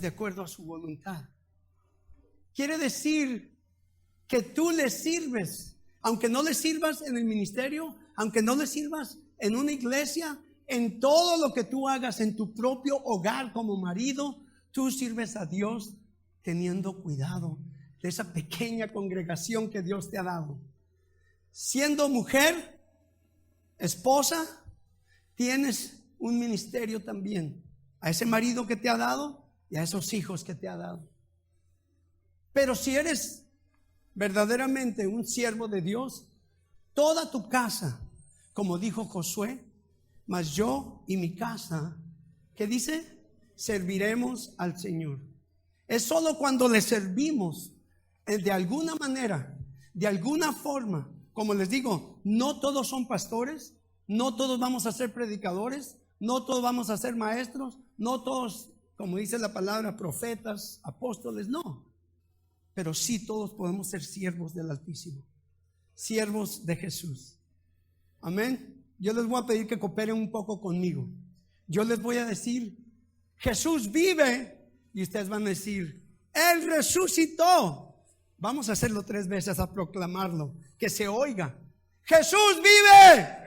de acuerdo a su voluntad. Quiere decir que tú le sirves, aunque no le sirvas en el ministerio, aunque no le sirvas en una iglesia, en todo lo que tú hagas en tu propio hogar como marido, tú sirves a Dios teniendo cuidado de esa pequeña congregación que Dios te ha dado. Siendo mujer, esposa, tienes un ministerio también a ese marido que te ha dado y a esos hijos que te ha dado. Pero si eres verdaderamente un siervo de Dios, toda tu casa, como dijo Josué, mas yo y mi casa, ¿qué dice? Serviremos al Señor. Es solo cuando le servimos de alguna manera, de alguna forma. Como les digo, no todos son pastores, no todos vamos a ser predicadores, no todos vamos a ser maestros, no todos, como dice la palabra, profetas, apóstoles, no. Pero sí todos podemos ser siervos del Altísimo, siervos de Jesús. Amén. Yo les voy a pedir que cooperen un poco conmigo. Yo les voy a decir, Jesús vive, y ustedes van a decir, Él resucitó. Vamos a hacerlo 3 veces, a proclamarlo, que se oiga. Jesús vive.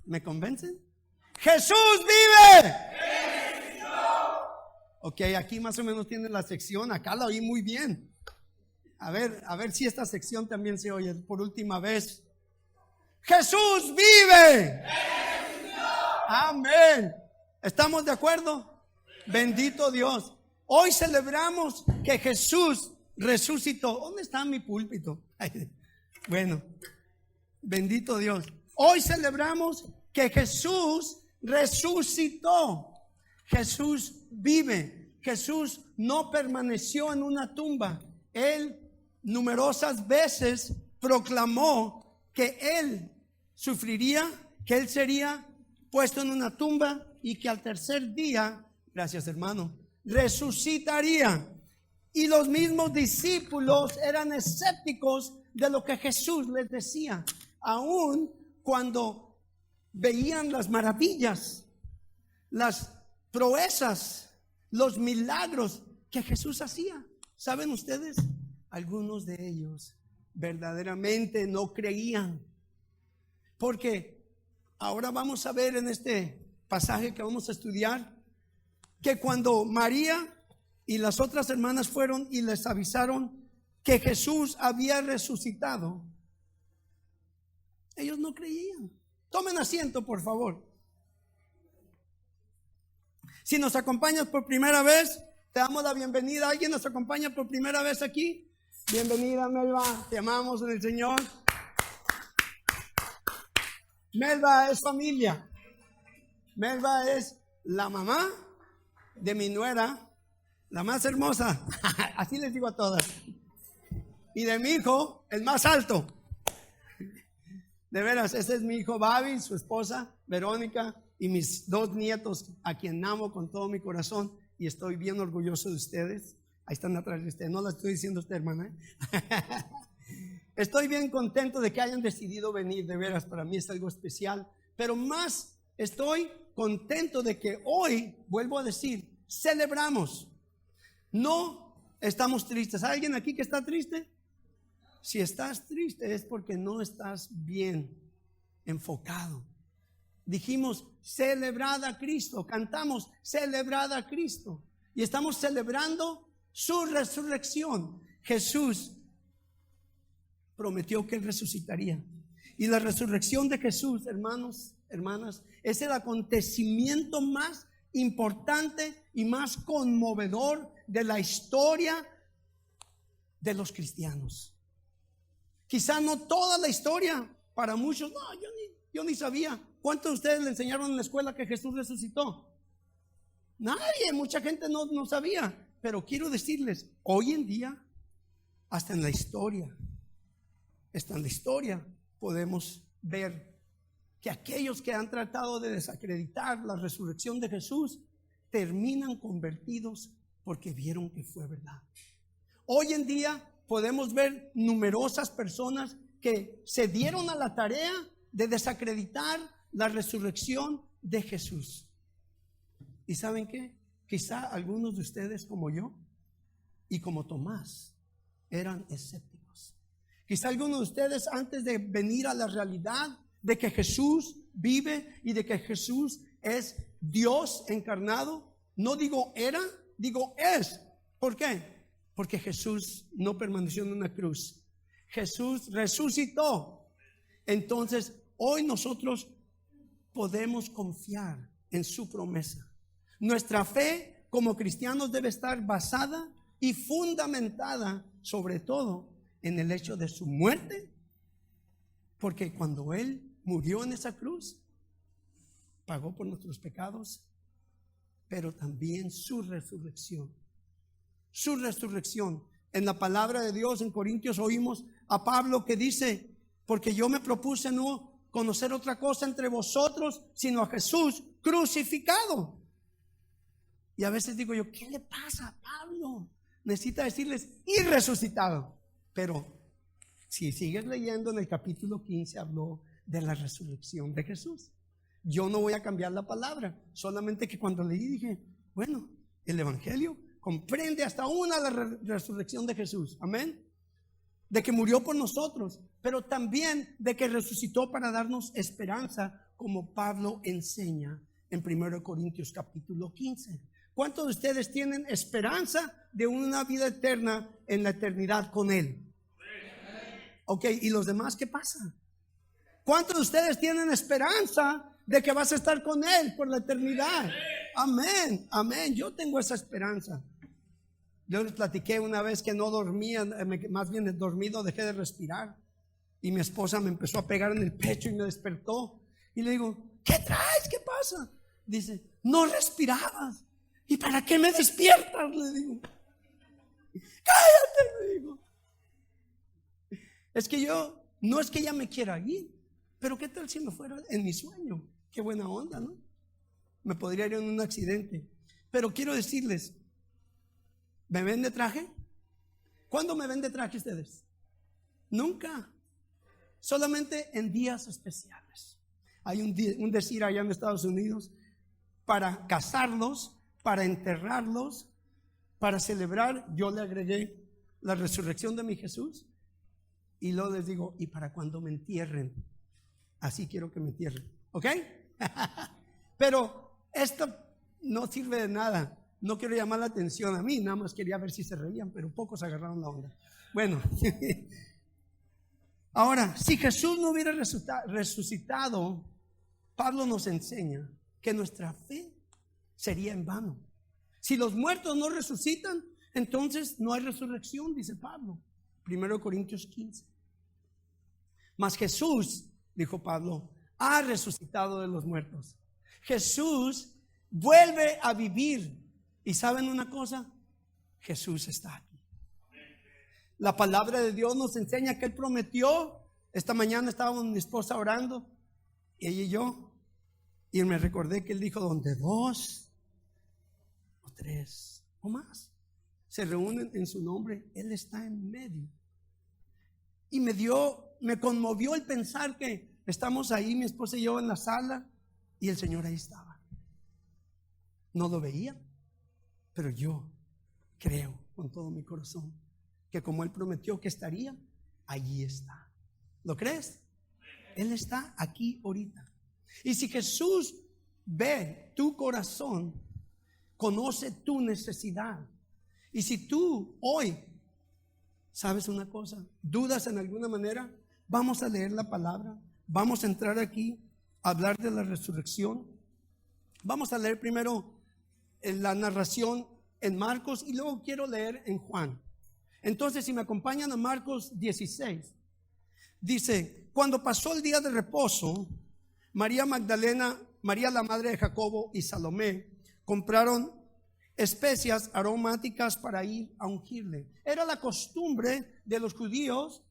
¿Me convencen? Jesús vive. Ok, aquí más o menos tienen la sección. Acá la oí muy bien. A ver si esta sección también se oye por última vez. Jesús vive. Amén. ¿Estamos de acuerdo? Bendito Dios. Hoy celebramos que Jesús resucitó. ¿Dónde está mi púlpito? Bueno, bendito Dios. Hoy celebramos que Jesús resucitó. Jesús vive. Jesús no permaneció en una tumba. Él numerosas veces proclamó que Él sufriría, que Él sería puesto en una tumba y que al tercer día, gracias hermano, resucitaría. Y los mismos discípulos eran escépticos de lo que Jesús les decía, aun cuando veían las maravillas, las proezas, los milagros que Jesús hacía. ¿Saben ustedes? Algunos de ellos verdaderamente no creían, porque ahora vamos a ver en este pasaje que vamos a estudiar que cuando María y las otras hermanas fueron y les avisaron que Jesús había resucitado, ellos no creían. Tomen asiento, por favor. Si nos acompañas por primera vez, te damos la bienvenida. ¿Alguien nos acompaña por primera vez aquí? Bienvenida, Melba, te amamos en el Señor. Melba es familia. Melba es la mamá de mi nuera, la más hermosa, así les digo a todas, y de mi hijo, el más alto. De veras, ese es mi hijo Babi, su esposa Verónica, y mis 2 nietos, a quien amo con todo mi corazón, y estoy bien orgulloso de ustedes. Ahí están atrás de ustedes, no la estoy diciendo a usted, hermana. Estoy bien contento de que hayan decidido venir, de veras, para mí es algo especial. Pero más estoy contento de que hoy, vuelvo a decir, celebramos. No estamos tristes. ¿Hay alguien aquí que está triste? Si estás triste es porque no estás bien enfocado. Dijimos, celebrad a Cristo. Cantamos, celebrad a Cristo. Y estamos celebrando su resurrección. Jesús prometió que Él resucitaría. Y la resurrección de Jesús, hermanos, hermanas, es el acontecimiento más importante y más conmovedor de la historia de los cristianos. Quizá no toda la historia, para muchos, no, yo ni sabía. ¿Cuántos de ustedes le enseñaron en la escuela que Jesús resucitó? Nadie, mucha gente no sabía. Pero quiero decirles, hoy en día, hasta en la historia, podemos ver que aquellos que han tratado de desacreditar la resurrección de Jesús terminan convertidos porque vieron que fue verdad. Hoy en día podemos ver numerosas personas que se dieron a la tarea de desacreditar la resurrección de Jesús. ¿Y saben qué? Quizá algunos de ustedes como yo y como Tomás eran escépticos. Quizá algunos de ustedes antes de venir a la realidad de que Jesús vive y de que Jesús es Dios encarnado, no digo era, digo es. ¿Por qué? Porque Jesús no permaneció en una cruz. Jesús resucitó. Entonces, hoy nosotros podemos confiar en su promesa. Nuestra fe como cristianos debe estar basada y fundamentada sobre todo en el hecho de su muerte, porque cuando Él murió en esa cruz, pagó por nuestros pecados, pero también su resurrección. Su resurrección. En la palabra de Dios en Corintios oímos a Pablo que dice: porque yo me propuse no conocer otra cosa entre vosotros, sino a Jesús crucificado. Y a veces digo yo, ¿qué le pasa a Pablo? Necesita decirles y resucitado. Pero si sigues leyendo en el capítulo 15 habló de la resurrección de Jesús. Yo no voy a cambiar la palabra, solamente que cuando leí dije, bueno, el evangelio comprende hasta una la resurrección de Jesús. Amén. De que murió por nosotros, pero también de que resucitó para darnos esperanza, como Pablo enseña en 1 Corintios capítulo 15. ¿Cuántos de ustedes tienen esperanza de una vida eterna en la eternidad con Él? Ok, ¿y los demás qué pasa? ¿Cuántos de ustedes tienen esperanza de que vas a estar con Él por la eternidad? Amén, amén. Yo tengo esa esperanza. Yo les platiqué una vez que no dormía, más bien dormido dejé de respirar. Y mi esposa me empezó a pegar en el pecho y me despertó. Y le digo, ¿qué traes? ¿Qué pasa? Dice, no respirabas. ¿Y para qué me despiertas? Le digo, cállate, le digo. Es que no es que ella me quiera ir, pero ¿qué tal si me fuera en mi sueño? Qué buena onda, ¿no? Me podría ir en un accidente. Pero quiero decirles, ¿me ven de traje? ¿Cuándo me ven de traje ustedes? Nunca. Solamente en días especiales. Hay un decir allá en Estados Unidos, para casarlos, para enterrarlos, para celebrar, yo le agregué la resurrección de mi Jesús. Y luego les digo, y para cuando me entierren, así quiero que me entierren. ¿Ok? Pero esto no sirve de nada. No quiero llamar la atención a mí, nada más quería ver si se reían, pero pocos agarraron la onda. Bueno, ahora, si Jesús no hubiera resucitado, Pablo nos enseña que nuestra fe sería en vano. Si los muertos no resucitan, entonces no hay resurrección, dice Pablo. 1 Corintios 15. Mas Jesús, dijo Pablo, ha resucitado de los muertos. Jesús vuelve a vivir. ¿Y saben una cosa? Jesús está aquí. La palabra de Dios nos enseña que Él prometió. Esta mañana estábamos mi esposa orando, ella y yo, y me recordé que Él dijo, donde 2 o 3 o más se reúnen en su nombre, Él está en medio. Y me conmovió el pensar que estamos ahí, mi esposa y yo en la sala, y el Señor ahí estaba. No lo veía, pero yo creo con todo mi corazón que como Él prometió que estaría, allí está. ¿Lo crees? Él está aquí ahorita. Y si Jesús ve tu corazón, conoce tu necesidad. Y si tú hoy, ¿sabes una cosa? ¿Dudas en alguna manera? Vamos a leer la palabra. Vamos a entrar aquí a hablar de la resurrección. Vamos a leer primero la narración en Marcos y luego quiero leer en Juan. Entonces, si me acompañan a Marcos 16, dice, cuando pasó el día de reposo, María Magdalena, María la madre de Jacobo y Salomé compraron especias aromáticas para ir a ungirle. Era la costumbre de los judíos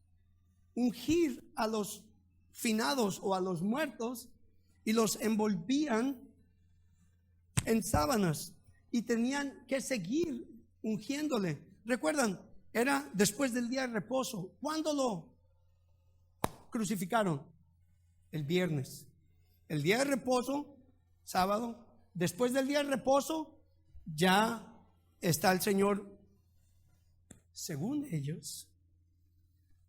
ungir a los finados o a los muertos y los envolvían en sábanas y tenían que seguir ungiéndole. ¿Recuerdan? Era después del día de reposo. ¿Cuándo lo crucificaron? El viernes. El día de reposo, sábado. Después del día de reposo, ya está el Señor, según ellos,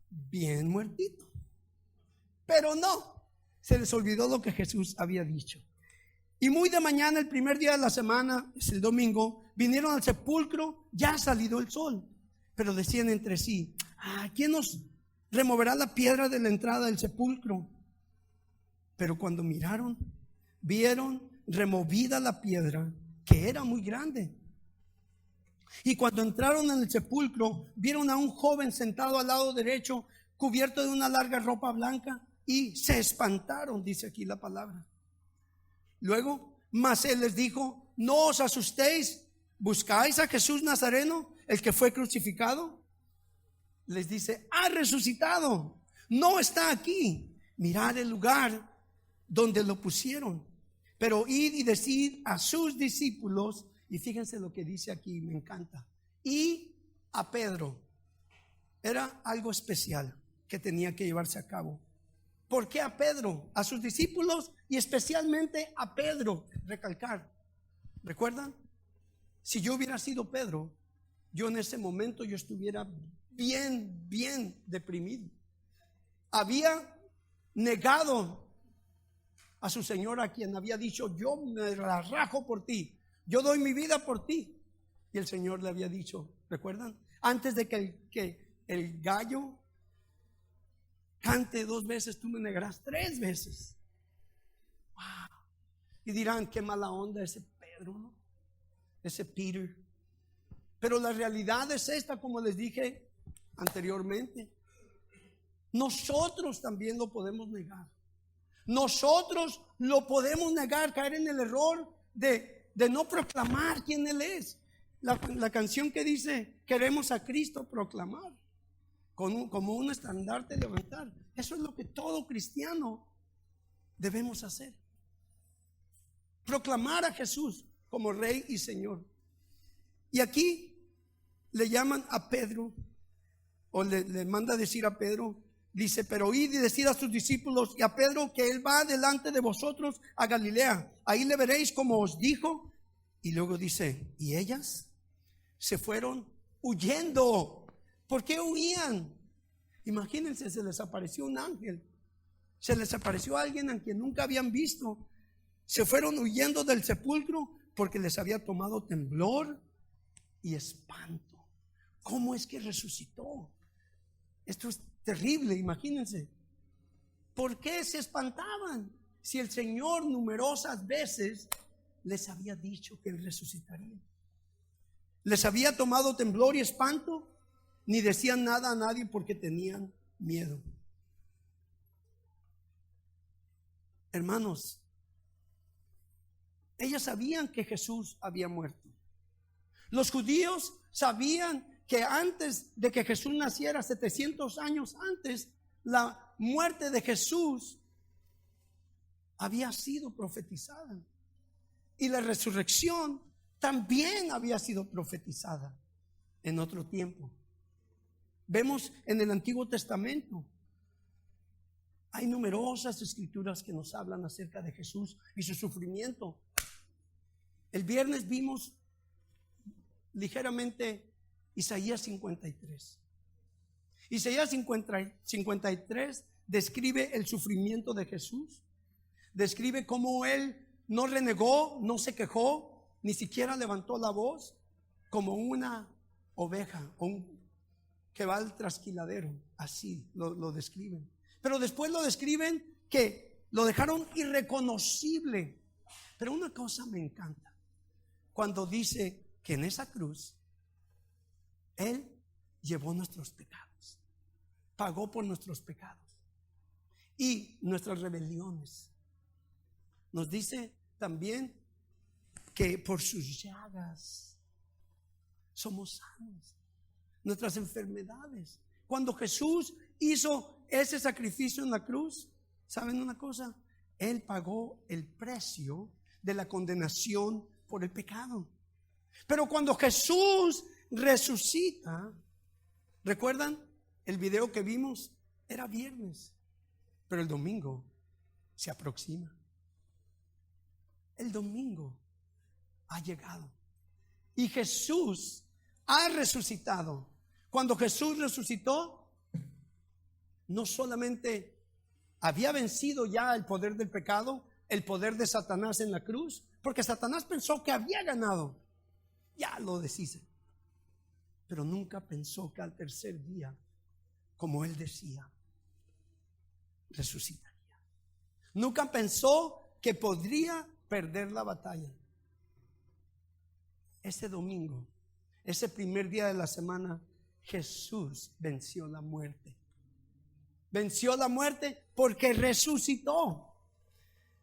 bien muertito. Pero no, se les olvidó lo que Jesús había dicho. Y muy de mañana, el primer día de la semana, es el domingo, vinieron al sepulcro, ya ha salido el sol. Pero decían entre sí: ¿quién nos removerá la piedra de la entrada del sepulcro? Pero cuando miraron, vieron removida la piedra, que era muy grande. Y cuando entraron en el sepulcro, vieron a un joven sentado al lado derecho, cubierto de una larga ropa blanca, y se espantaron, dice aquí la palabra. Luego, mas él les dijo: no os asustéis, ¿buscáis a Jesús Nazareno, el que fue crucificado? Les dice: ha resucitado, no está aquí. Mirad el lugar donde lo pusieron. Pero id y decid a sus discípulos, y fíjense lo que dice aquí, me encanta, y a Pedro. Era algo especial que tenía que llevarse a cabo. ¿Por qué a Pedro? A sus discípulos y especialmente a Pedro. Recalcar, ¿recuerdan? Si yo hubiera sido Pedro, yo en ese momento yo estuviera bien deprimido. Había negado a su Señor, a quien había dicho: yo me la rajo por ti, yo doy mi vida por ti. Y el Señor le había dicho, ¿recuerdan? Antes de que el gallo cante 2 veces, tú me negarás 3 veces. Wow. Y dirán: qué mala onda ese Pedro, ¿no? Ese Peter. Pero la realidad es esta, como les dije anteriormente. Nosotros también lo podemos negar. Nosotros lo podemos negar, caer en el error de no proclamar quién Él es. La canción que dice: queremos a Cristo proclamar, como un estandarte levantar. Eso es lo que todo cristiano debemos hacer: proclamar a Jesús como Rey y Señor. Y aquí le llaman a Pedro, o le manda a decir a Pedro, dice: pero id y decid a sus discípulos y a Pedro que él va delante de vosotros a Galilea, ahí le veréis como os dijo. Y luego dice: y ellas se fueron huyendo. ¿Por qué huían? Imagínense, se les apareció un ángel, se les apareció alguien a quien nunca habían visto. Se fueron huyendo del sepulcro porque les había tomado temblor y espanto. ¿Cómo es que resucitó? Esto es terrible, imagínense. ¿Por qué se espantaban si el Señor numerosas veces les había dicho que Él resucitaría? Les había tomado temblor y espanto, ni decían nada a nadie porque tenían miedo. Hermanos, ellas sabían que Jesús había muerto. Los judíos sabían que antes de que Jesús naciera, 700 años antes, la muerte de Jesús había sido profetizada. Y la resurrección también había sido profetizada en otro tiempo. Vemos en el Antiguo Testamento, hay numerosas escrituras que nos hablan acerca de Jesús y su sufrimiento. El viernes vimos ligeramente Isaías 53. Isaías 53 describe el sufrimiento de Jesús. Describe cómo Él no renegó, no se quejó, ni siquiera levantó la voz, como una oveja que va al trasquiladero. Así lo describen. Pero después lo describen que lo dejaron irreconocible. Pero una cosa me encanta, cuando dice que en esa cruz Él llevó nuestros pecados, pagó por nuestros pecados y nuestras rebeliones. Nos dice también que por sus llagas somos sanos, nuestras enfermedades. Cuando Jesús hizo ese sacrificio en la cruz, ¿saben una cosa? Él pagó el precio de la condenación por el pecado. Pero cuando Jesús resucita, ¿recuerdan el video que vimos? Era viernes, pero el domingo se aproxima. El domingo ha llegado. y Jesús ha resucitado. Cuando Jesús resucitó, no solamente había vencido ya el poder del pecado, el poder de Satanás en la cruz, porque Satanás pensó que había ganado, ya lo deshice, pero nunca pensó que al tercer día, como él decía, resucitaría. Nunca pensó que podría perder la batalla. Ese domingo, ese primer día de la semana, Jesús venció la muerte. Venció la muerte porque resucitó.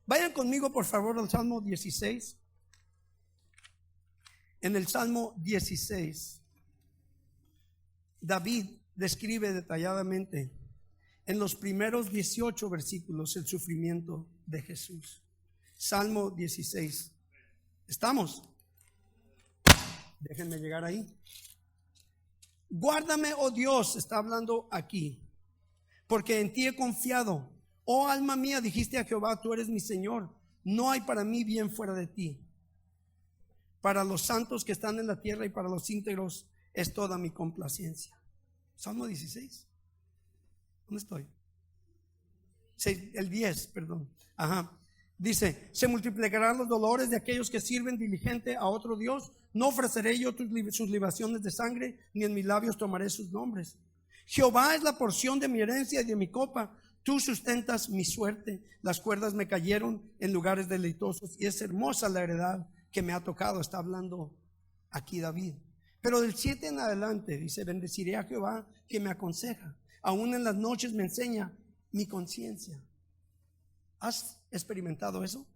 Vayan conmigo por favor al Salmo 16. En el Salmo 16, David describe detalladamente en los primeros 18 versículos el sufrimiento de Jesús. Salmo 16. ¿Estamos? Déjenme llegar ahí. Guárdame, oh Dios, está hablando aquí, porque en ti he confiado. Oh alma mía, dijiste a Jehová, tú eres mi Señor. No hay para mí bien fuera de ti. Para los santos que están en la tierra y para los íntegros es toda mi complacencia. Salmo 16. ¿Dónde estoy? El 10, perdón. Ajá. Dice, se multiplicarán los dolores de aquellos que sirven diligente a otro Dios. No ofreceré yo sus libaciones de sangre, ni en mis labios tomaré sus nombres. Jehová es la porción de mi herencia y de mi copa. Tú sustentas mi suerte. Las cuerdas me cayeron en lugares deleitosos y es hermosa la heredad que me ha tocado. Está hablando aquí David. Pero del 7 en adelante dice, bendeciré a Jehová que me aconseja. Aún en las noches me enseña mi conciencia. ¿Has experimentado eso?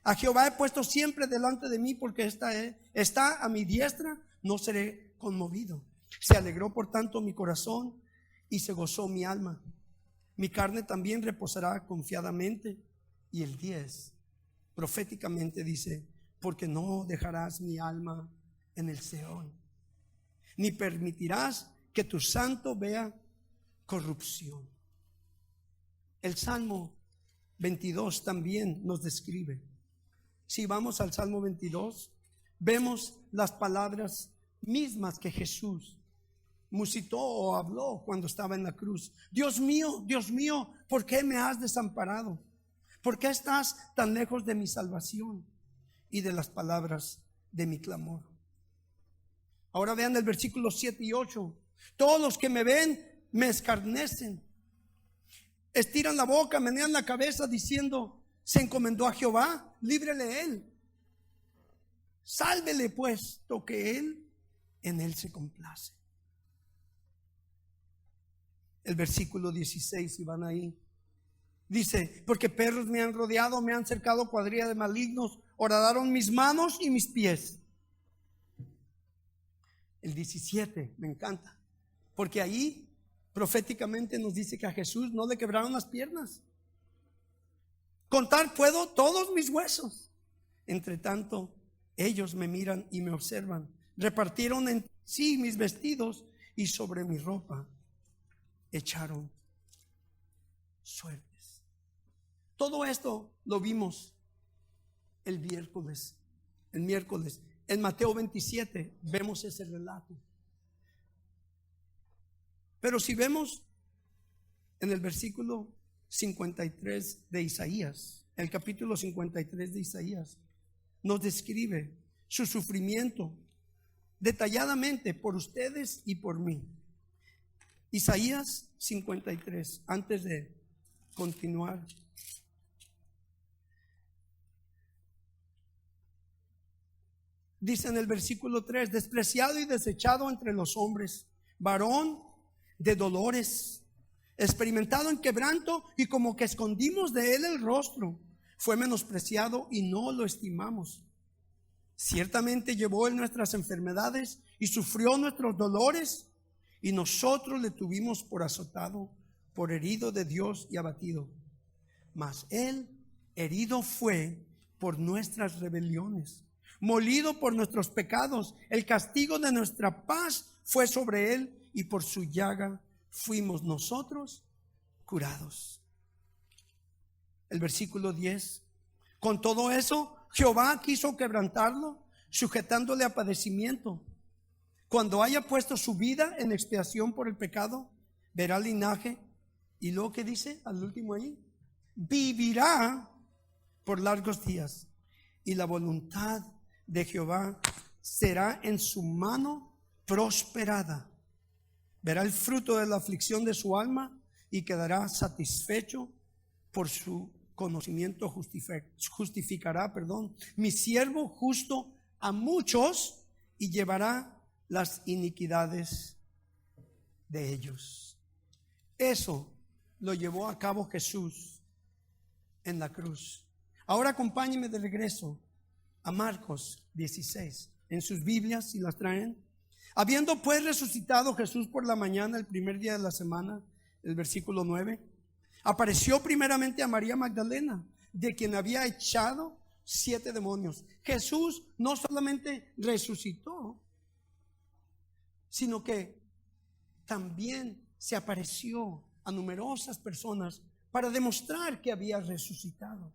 A Jehová he puesto siempre delante de mí, porque está a mi diestra, no seré conmovido. Se alegró por tanto mi corazón y se gozó mi alma. Mi carne también reposará confiadamente. Y el 10 proféticamente dice, porque no dejarás mi alma en el Seol, ni permitirás que tu santo vea corrupción. El Salmo 22 también nos describe. Si vamos al Salmo 22, vemos las palabras mismas que Jesús musitó o habló cuando estaba en la cruz. Dios mío, ¿por qué me has desamparado? ¿Por qué estás tan lejos de mi salvación y de las palabras de mi clamor? Ahora vean el versículo 7 y 8. Todos los que me ven me escarnecen, estiran la boca, menean la cabeza diciendo, se encomendó a Jehová, líbrele él, sálvele puesto que él en él se complace. El versículo 16, si van ahí, dice, porque perros me han rodeado, me han cercado cuadrilla de malignos, horadaron mis manos y mis pies. El 17 me encanta, porque ahí proféticamente nos dice que a Jesús no le quebraron las piernas. Contar puedo todos mis huesos. Entre tanto, ellos me miran y me observan. Repartieron en sí mis vestidos y sobre mi ropa echaron suertes. Todo esto lo vimos el miércoles. En Mateo 27 vemos ese relato. Pero si vemos en el versículo 53 de Isaías, el capítulo 53 de Isaías, nos describe su sufrimiento detalladamente por ustedes y por mí. Isaías 53, antes de continuar. Dice en el versículo 3, despreciado y desechado entre los hombres, varón de dolores, experimentado en quebranto y como que escondimos de él el rostro, fue menospreciado y no lo estimamos. Ciertamente llevó él nuestras enfermedades y sufrió nuestros dolores, y nosotros le tuvimos por azotado, por herido de Dios y abatido. Mas él herido fue por nuestras rebeliones, molido por nuestros pecados. El castigo de nuestra paz fue sobre él, y por su llaga fuimos nosotros curados. El versículo 10. Con todo eso, Jehová quiso quebrantarlo, sujetándole a padecimiento. Cuando haya puesto su vida en expiación por el pecado, verá el linaje. Y luego, ¿qué dice al último ahí? Vivirá por largos días, y la voluntad de Jehová será en su mano prosperada. Verá el fruto de la aflicción de su alma y quedará satisfecho. Por su conocimiento justificará, mi siervo justo a muchos, y llevará las iniquidades de ellos. Eso lo llevó a cabo Jesús en la cruz. Ahora acompáñenme de regreso a Marcos 16 en sus Biblias, si las traen. Habiendo pues resucitado Jesús por la mañana, el primer día de la semana, el versículo 9, apareció primeramente a María Magdalena, de quien había echado 7 demonios. Jesús no solamente resucitó, sino que también se apareció a numerosas personas para demostrar que había resucitado.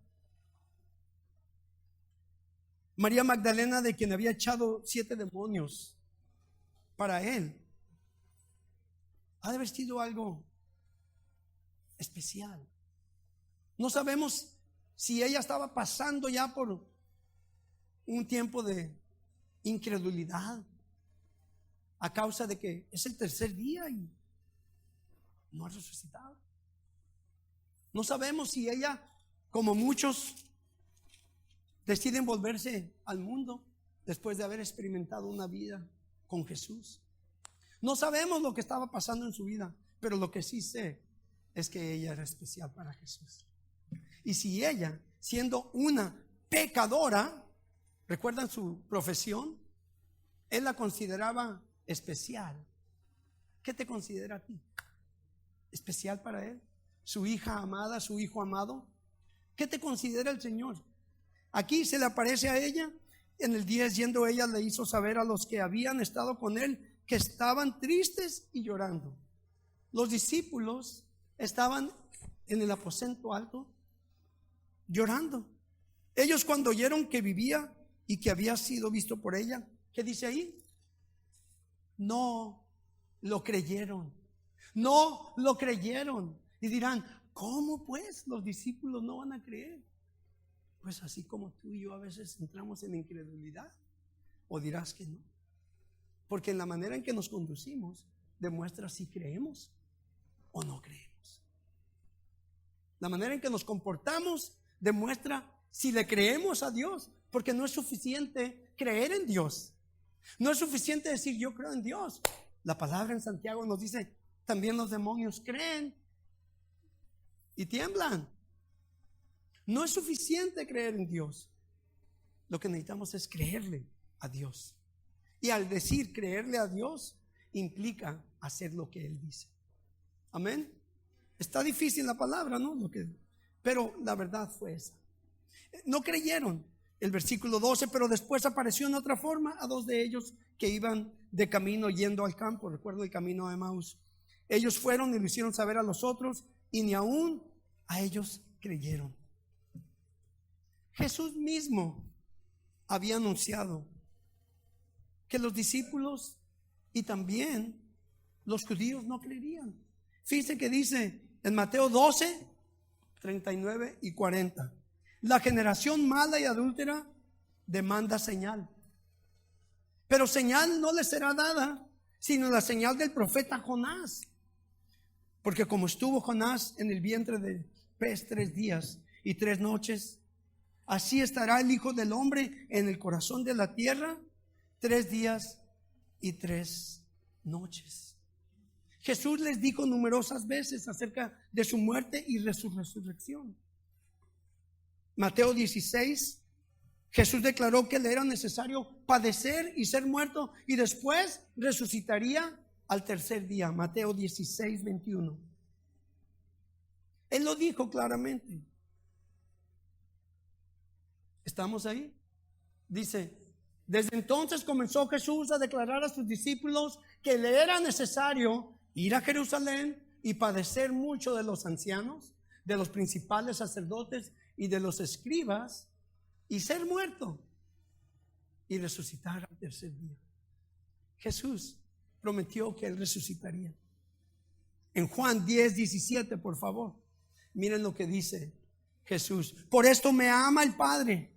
María Magdalena, de quien había echado 7 demonios, para él ha de haber sido algo especial. No sabemos si ella estaba pasando ya por un tiempo de incredulidad a causa de que es el tercer día y no ha resucitado. No sabemos si ella, como muchos, deciden volverse al mundo después de haber experimentado una vida con Jesús. No sabemos lo que estaba pasando en su vida, pero lo que sí sé es que ella era especial para Jesús. Y si ella, siendo una pecadora, ¿recuerdan su profesión? Él la consideraba especial. ¿Qué te considera a ti? ¿Especial para él? ¿Su hija amada, su hijo amado? ¿Qué te considera el Señor? Aquí se le aparece a ella. En el 10, yendo ella, le hizo saber a los que habían estado con él que estaban tristes y llorando. Los discípulos estaban en el aposento alto llorando. Ellos, cuando oyeron que vivía y que había sido visto por ella, ¿qué dice ahí? No lo creyeron. No lo creyeron. Y dirán, ¿cómo pues los discípulos no van a creer? Pues así como tú y yo a veces entramos en incredulidad. ¿O dirás que no? Porque en la manera en que nos conducimos demuestra si creemos o no creemos. La manera en que nos comportamos demuestra si le creemos a Dios. Porque no es suficiente creer en Dios. No es suficiente decir yo creo en Dios. La palabra en Santiago nos dice, también los demonios creen y tiemblan. No es suficiente creer en Dios. Lo que necesitamos es creerle a Dios. Y al decir creerle a Dios, implica hacer lo que Él dice. Amén. Está difícil la palabra, ¿no? Pero la verdad fue esa. No creyeron. El versículo 12, pero después apareció en otra forma a 2 de ellos que iban de camino yendo al campo. Recuerdo el camino de Emaús. Ellos fueron y lo hicieron saber a los otros, y ni aún a ellos creyeron. Jesús mismo había anunciado que los discípulos y también los judíos no creerían. Fíjense que dice en Mateo 12, 39 y 40. La generación mala y adúltera demanda señal. Pero señal no le será dada, sino la señal del profeta Jonás. Porque como estuvo Jonás en el vientre del pez 3 días y 3 noches, así estará el Hijo del Hombre en el corazón de la tierra 3 días y 3 noches. Jesús les dijo numerosas veces acerca de su muerte y de su resurrección. Mateo 16, Jesús declaró que le era necesario padecer y ser muerto y después resucitaría al tercer día. Mateo 16, 21. Él lo dijo claramente. ¿Estamos ahí? Dice, desde entonces comenzó Jesús a declarar a sus discípulos que le era necesario ir a Jerusalén y padecer mucho de los ancianos, de los principales sacerdotes y de los escribas, y ser muerto y resucitar al tercer día. Jesús prometió que Él resucitaría. En Juan 10:17, por favor, miren lo que dice Jesús. Por esto me ama el Padre,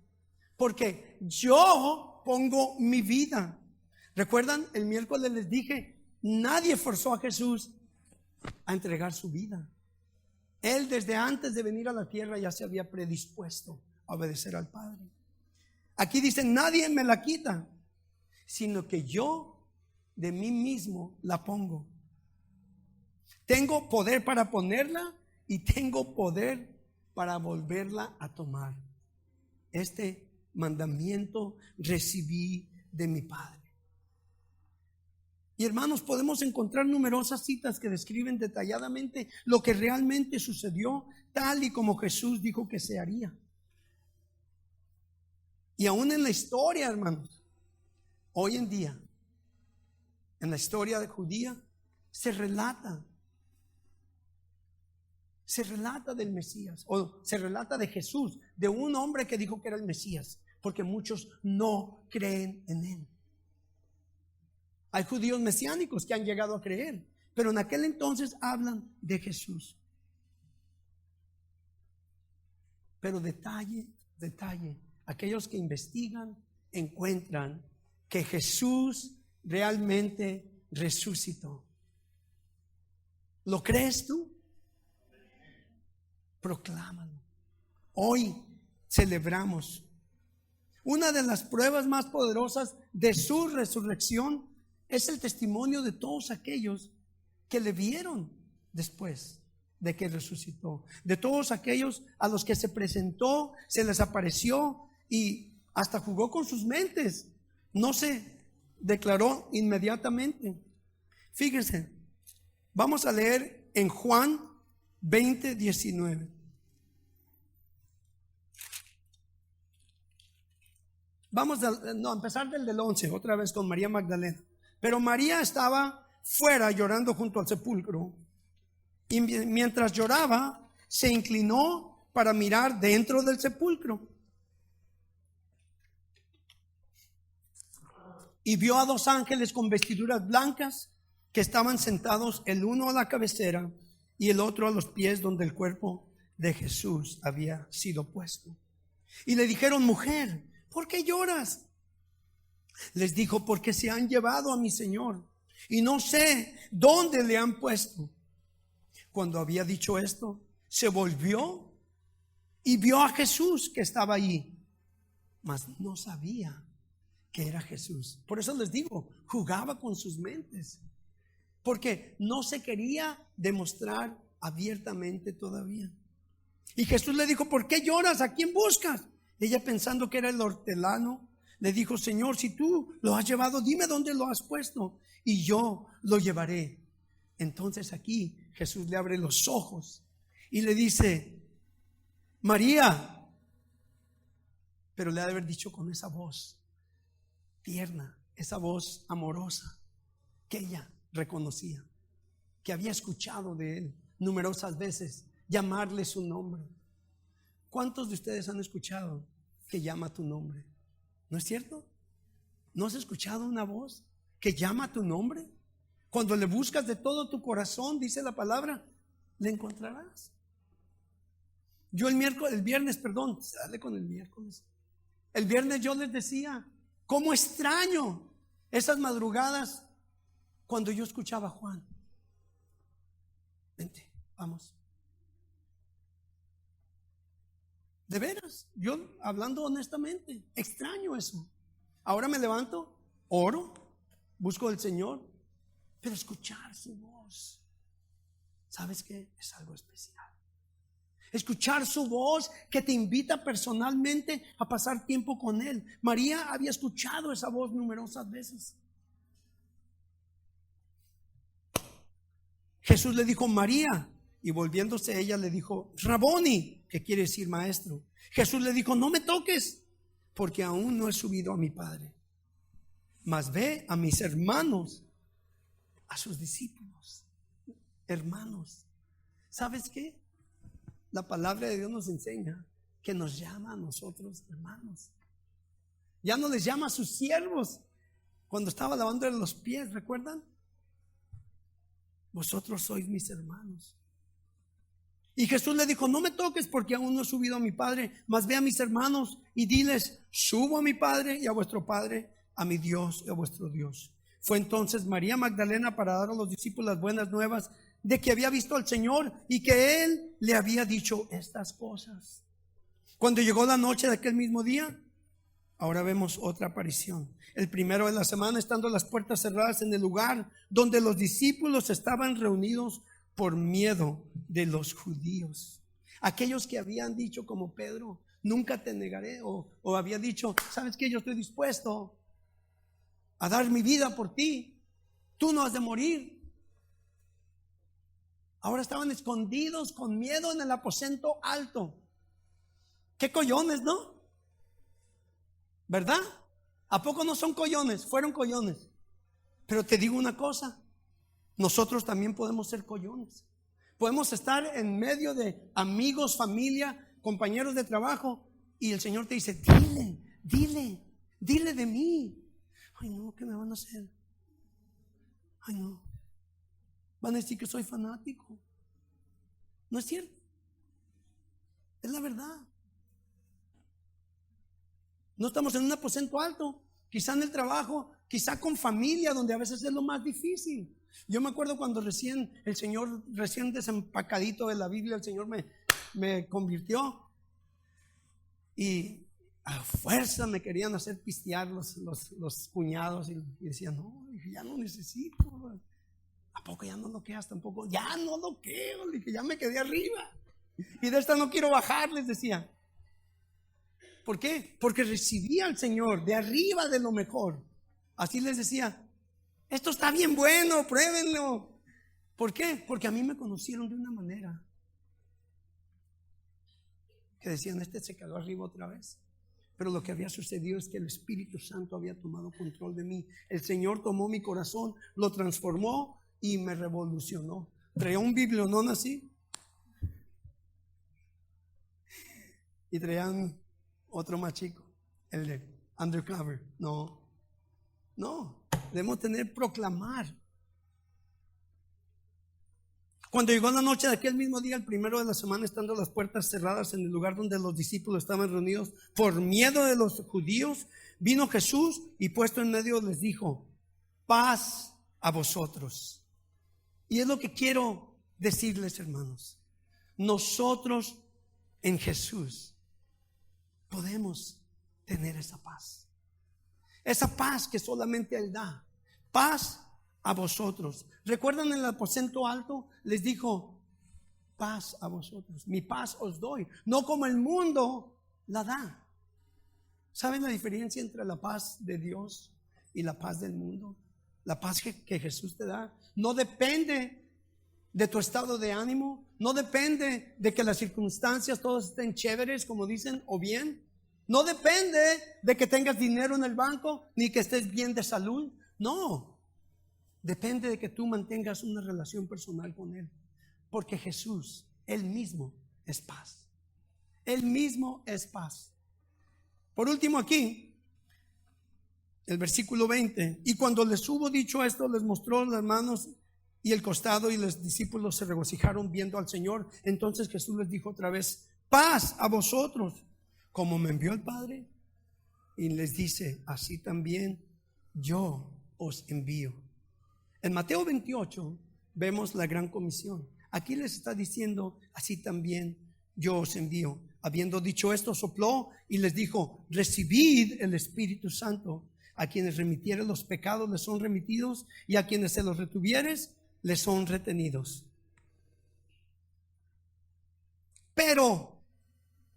porque yo pongo mi vida. ¿Recuerdan? El miércoles les dije, nadie forzó a Jesús a entregar su vida. Él desde antes de venir a la tierra ya se había predispuesto a obedecer al Padre. Aquí dice, nadie me la quita, sino que yo de mí mismo la pongo. Tengo poder para ponerla y tengo poder para volverla a tomar. Este mandamiento recibí de mi Padre. Y hermanos, podemos encontrar numerosas citas que describen detalladamente lo que realmente sucedió, tal y como Jesús dijo que se haría. Y aún en la historia, hermanos, hoy en día, en la historia de judía, se relata del Mesías, o se relata de Jesús, de un hombre que dijo que era el Mesías, porque muchos no creen en Él. Hay judíos mesiánicos que han llegado a creer, pero en aquel entonces hablan de Jesús. Pero detalle, aquellos que investigan encuentran que Jesús realmente resucitó. ¿Lo crees tú? Proclámalo. Hoy celebramos una de las pruebas más poderosas de su resurrección. Es el testimonio de todos aquellos que le vieron después de que resucitó, de todos aquellos a los que se presentó, se les apareció y hasta jugó con sus mentes. No se declaró inmediatamente. Fíjense, vamos a leer en Juan 20:19. Vamos a empezar del 11, otra vez con María Magdalena. Pero María estaba fuera llorando junto al sepulcro, y mientras lloraba se inclinó para mirar dentro del sepulcro y vio a dos ángeles con vestiduras blancas que estaban sentados, el uno a la cabecera y el otro a los pies donde el cuerpo de Jesús había sido puesto. Y le dijeron: mujer, ¿por qué lloras? Les dijo: porque se han llevado a mi Señor y no sé dónde le han puesto. Cuando había dicho esto, se volvió y vio a Jesús que estaba allí, mas no sabía que era Jesús. Por eso les digo, jugaba con sus mentes, porque no se quería demostrar abiertamente todavía. Y Jesús le dijo: ¿por qué lloras? ¿A quién buscas? Ella, pensando que era el hortelano, le dijo: Señor, si tú lo has llevado, dime dónde lo has puesto y yo lo llevaré. Entonces aquí Jesús le abre los ojos y le dice: María. Pero le ha de haber dicho con esa voz tierna, esa voz amorosa que ella reconocía, que había escuchado de él numerosas veces llamarle su nombre. ¿Cuántos de ustedes han escuchado que llama tu nombre? ¿No es cierto? ¿No has escuchado una voz que llama tu nombre? Cuando le buscas de todo tu corazón, dice la palabra, le encontrarás. Yo el viernes, dale con el miércoles. El viernes yo les decía, cómo extraño esas madrugadas cuando yo escuchaba a Juan. Vente, vamos. De veras, yo hablando honestamente, extraño eso. Ahora me levanto, oro, busco al Señor, pero escuchar su voz, ¿sabes qué? Es algo especial. Escuchar su voz que te invita personalmente a pasar tiempo con Él. María había escuchado esa voz numerosas veces. Jesús le dijo: María. Y volviéndose ella le dijo: Raboni, que quiere decir maestro. Jesús le dijo: no me toques, porque aún no he subido a mi Padre. Mas ve a mis hermanos, a sus discípulos. Hermanos, ¿sabes qué? La palabra de Dios nos enseña que nos llama a nosotros hermanos. Ya no les llama a sus siervos. Cuando estaba lavando los pies, ¿recuerdan? Vosotros sois mis hermanos. Y Jesús le dijo: no me toques, porque aún no he subido a mi Padre, mas ve a mis hermanos y diles: subo a mi Padre y a vuestro Padre, a mi Dios y a vuestro Dios. Fue entonces María Magdalena para dar a los discípulos las buenas nuevas de que había visto al Señor y que Él le había dicho estas cosas. Cuando llegó la noche de aquel mismo día, ahora vemos otra aparición. El primero de la semana, estando las puertas cerradas en el lugar donde los discípulos estaban reunidos por miedo de los judíos. Aquellos que habían dicho, como Pedro: nunca te negaré, o había dicho: sabes que yo estoy dispuesto a dar mi vida por ti, tú no has de morir. Ahora estaban escondidos con miedo en el aposento alto. Qué collones, ¿no? ¿Verdad? ¿A poco no son collones? Fueron collones. Pero te digo una cosa: nosotros también podemos ser collones. Podemos estar en medio de amigos, familia, compañeros de trabajo, y el Señor te dice: dile de mí. Ay, no, ¿qué me van a hacer? Ay, no, van a decir que soy fanático. No es cierto, es la verdad. No estamos en un aposento alto, quizá en el trabajo, quizá con familia, donde a veces es lo más difícil. Yo me acuerdo cuando recién desempacadito de la Biblia, el Señor me convirtió, y a fuerza me querían hacer pistear los cuñados, y decían: no, ya no necesito. ¿A poco ya no loqueas tampoco? Ya no loqueo, dije, ya me quedé arriba, y de esta no quiero bajar, les decía. ¿Por qué? Porque recibía al Señor de arriba, de lo mejor. Así les decía: esto está bien bueno, pruébenlo. ¿Por qué? Porque a mí me conocieron de una manera que decían: este se quedó arriba otra vez. Pero lo que había sucedido es que el Espíritu Santo había tomado control de mí. El Señor tomó mi corazón, lo transformó y me revolucionó. Traía un biblionón así, y traían otro más chico, el de undercover. No, debemos proclamar. Cuando llegó la noche de aquel mismo día, el primero de la semana, estando las puertas cerradas en el lugar donde los discípulos estaban reunidos por miedo de los judíos, vino Jesús y puesto en medio les dijo: paz a vosotros. Y es lo que quiero decirles, hermanos: nosotros en Jesús podemos tener esa paz que solamente Él da. Paz a vosotros. ¿Recuerdan en el aposento alto? Les dijo: paz a vosotros, mi paz os doy, no como el mundo la da. ¿Saben la diferencia entre la paz de Dios y la paz del mundo? La paz que Jesús te da no depende de tu estado de ánimo, no depende de que las circunstancias todas estén chéveres, como dicen, o bien. No depende de que tengas dinero en el banco, ni que estés bien de salud. No, depende de que tú mantengas una relación personal con Él. Porque Jesús, Él mismo es paz. Él mismo es paz. Por último, aquí el versículo 20: y cuando les hubo dicho esto, les mostró las manos y el costado, y los discípulos se regocijaron viendo al Señor. Entonces Jesús les dijo otra vez: paz a vosotros. Como me envió el Padre, y les dice: así también yo os envío. En Mateo 28 vemos la gran comisión. Aquí les está diciendo: así también yo os envío. Habiendo dicho esto, sopló y les dijo: recibid el Espíritu Santo. A quienes remitieren los pecados les son remitidos, y a quienes se los retuvieres les son retenidos. Pero,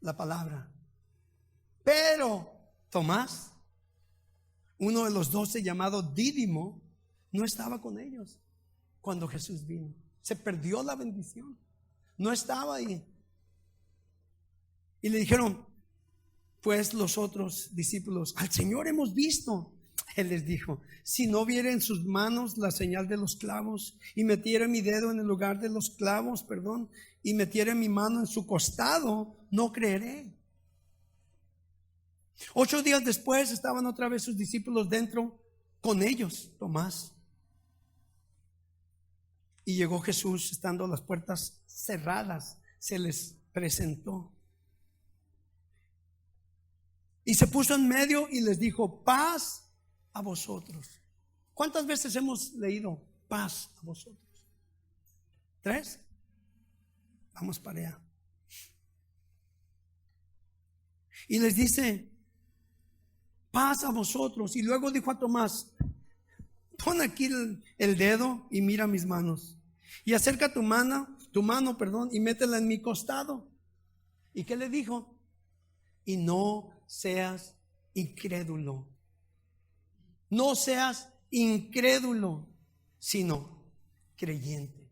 la palabra, pero Tomás, uno de los 12, llamado Dídimo, no estaba con ellos cuando Jesús vino. Se perdió la bendición, no estaba ahí. Y le dijeron pues los otros discípulos: al Señor hemos visto. Él les dijo: si no viera en sus manos la señal de los clavos, y metiera mi dedo en el lugar de los clavos, y metiera mi mano en su costado, no creeré. 8 días después estaban otra vez sus discípulos dentro con ellos, Tomás. Y llegó Jesús, estando las puertas cerradas, se les presentó. Y se puso en medio y les dijo: paz a vosotros. ¿Cuántas veces hemos leído paz a vosotros? 3. Vamos para allá. Y les dice: paz a vosotros. Y luego dijo a Tomás: pon aquí el dedo y mira mis manos. Y acerca tu mano, y métela en mi costado. ¿Y qué le dijo? Y no seas incrédulo. No seas incrédulo, sino creyente.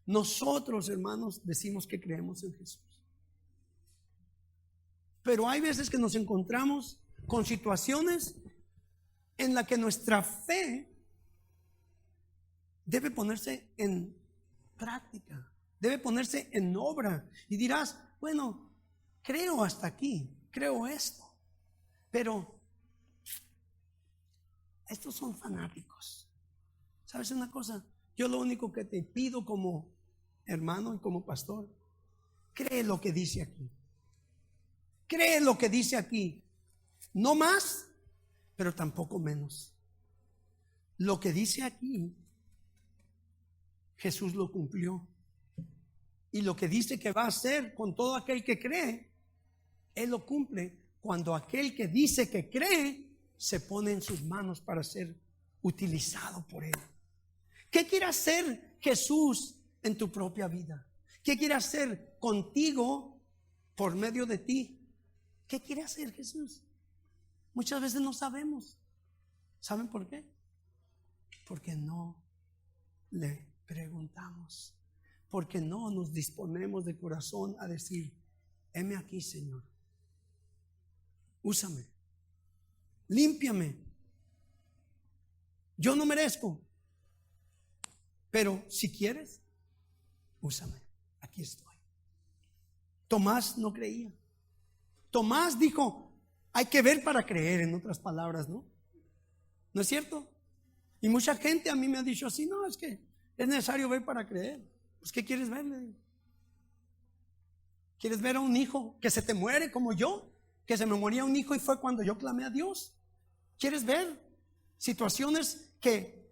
Nosotros, hermanos, decimos que creemos en Jesús. Pero hay veces que nos encontramos con situaciones en las que nuestra fe debe ponerse en práctica, debe ponerse en obra. Y dirás: bueno, creo hasta aquí, creo esto, pero estos son fanáticos. ¿Sabes una cosa? Yo lo único que te pido como hermano y como pastor: cree lo que dice aquí. Cree lo que dice aquí. No más, pero tampoco menos. Lo que dice aquí, Jesús lo cumplió. Y lo que dice que va a hacer con todo aquel que cree, Él lo cumple cuando aquel que dice que cree se pone en sus manos para ser utilizado por Él. ¿Qué quiere hacer Jesús en tu propia vida? ¿Qué quiere hacer contigo por medio de ti? ¿Qué quiere hacer Jesús? Muchas veces no sabemos. ¿Saben por qué? Porque no le preguntamos. Porque no nos disponemos de corazón a decir: heme aquí, Señor. Úsame. Límpiame. Yo no merezco, pero si quieres, úsame. Aquí estoy. Tomás no creía. Tomás dijo: hay que ver para creer, en otras palabras, ¿no? ¿No es cierto? Y mucha gente a mí me ha dicho así: no, es que es necesario ver para creer. Pues ¿qué quieres ver? Le digo. ¿Quieres ver a un hijo que se te muere como yo? Que se me moría un hijo y fue cuando yo clamé a Dios. ¿Quieres ver situaciones que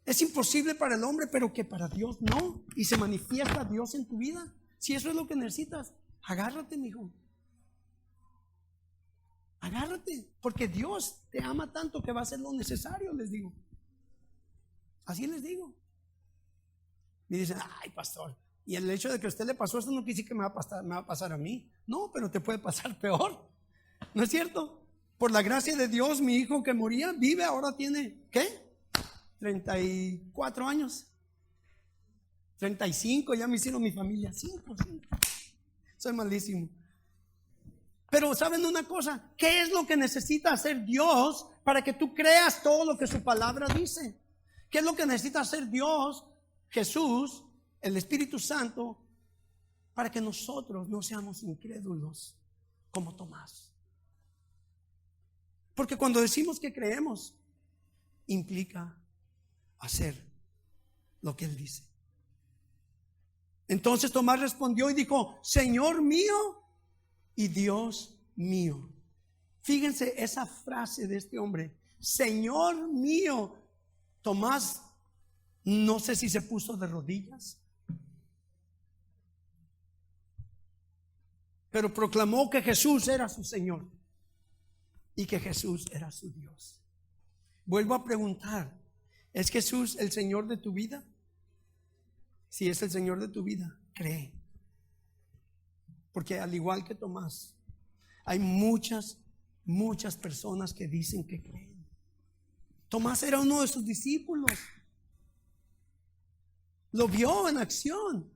es imposible para el hombre, pero que para Dios no? Y se manifiesta Dios en tu vida. Si eso es lo que necesitas, agárrate, mi hijo. Agárrate, porque Dios te ama tanto que va a hacer lo necesario, les digo. Así les digo. Y dicen: ay, pastor, y el hecho de que a usted le pasó esto no quiere decir que me va a pasar a mí. No, pero te puede pasar peor. ¿No es cierto? Por la gracia de Dios, mi hijo que moría vive, ahora tiene, ¿qué? 34 años. 35, ya me hicieron mi familia. 5. Soy malísimo. Pero ¿saben una cosa? ¿Qué es lo que necesita hacer Dios para que tú creas todo lo que su palabra dice? ¿Qué es lo que necesita hacer Dios, Jesús, el Espíritu Santo, para que nosotros no seamos incrédulos como Tomás? Porque cuando decimos que creemos, implica hacer lo que Él dice. Entonces Tomás respondió y dijo: Señor mío y Dios mío. Fíjense esa frase de este hombre: Señor mío. Tomás, no sé si se puso de rodillas, pero proclamó que Jesús era su Señor y que Jesús era su Dios. Vuelvo a preguntar: ¿es Jesús el Señor de tu vida? Si es el Señor de tu vida, cree. Porque al igual que Tomás, hay muchas personas que dicen que creen. Tomás era uno de sus discípulos. Lo vio en acción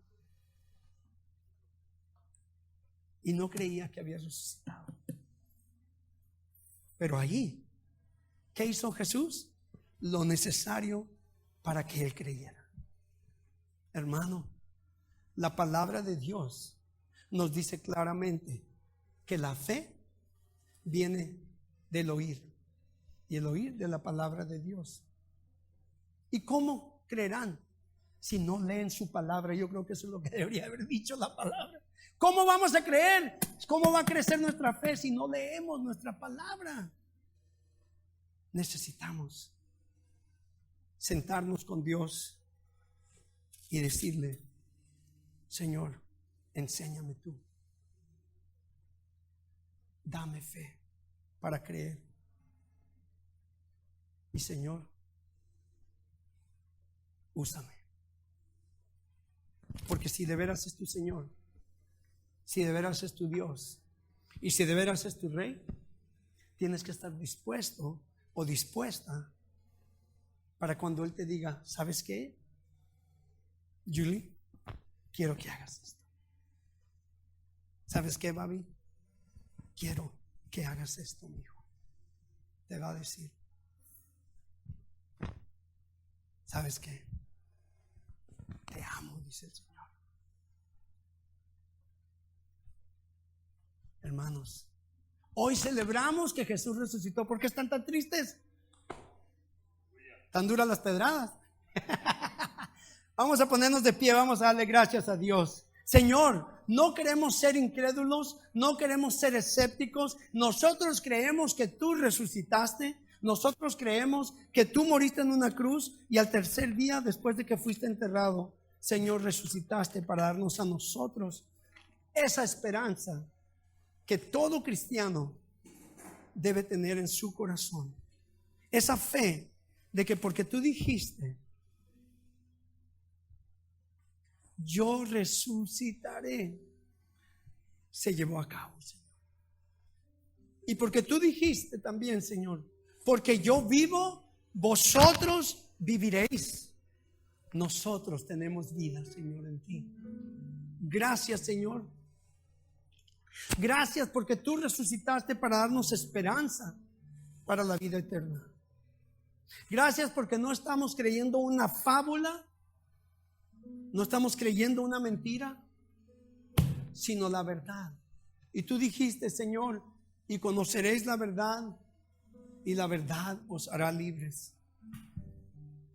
y no creía que había resucitado. Pero allí, ¿qué hizo Jesús? Lo necesario para que él creyera. Hermano, la palabra de Dios nos dice claramente que la fe viene del oír, y el oír de la palabra de Dios. ¿Y cómo creerán si no leen su palabra? Yo creo que eso es lo que debería haber dicho la palabra. ¿Cómo vamos a creer? ¿Cómo va a crecer nuestra fe si no leemos nuestra palabra? Necesitamos sentarnos con Dios y decirle: Señor, enséñame tú. Dame fe para creer. Y Señor, úsame. Porque si de veras es tu Señor, si de veras es tu Dios, y si de veras es tu Rey, tienes que estar dispuesto o dispuesta para cuando Él te diga: ¿sabes qué, Julie? Quiero que hagas esto. ¿Sabes qué, Babi? Quiero que hagas esto, mi hijo. Te va a decir: ¿sabes qué? Te amo, dice el Señor. Hermanos, hoy celebramos que Jesús resucitó. ¿Por qué están tan tristes? ¿Tan duras las pedradas? Vamos a ponernos de pie, vamos a darle gracias a Dios. Señor, no queremos ser incrédulos, no queremos ser escépticos. Nosotros creemos que tú resucitaste. Nosotros creemos que tú moriste en una cruz y al tercer día, después de que fuiste enterrado, Señor, resucitaste para darnos a nosotros esa esperanza que todo cristiano debe tener en su corazón. Esa fe de que porque tú dijiste: yo resucitaré, se llevó a cabo, Señor. Y porque tú dijiste también, Señor: porque yo vivo, vosotros viviréis. Nosotros tenemos vida, Señor, en ti. Gracias, Señor. Gracias porque tú resucitaste para darnos esperanza para la vida eterna. Gracias porque no estamos creyendo una fábula, no estamos creyendo una mentira, sino la verdad. Y tú dijiste, Señor: y conoceréis la verdad, y la verdad os hará libres.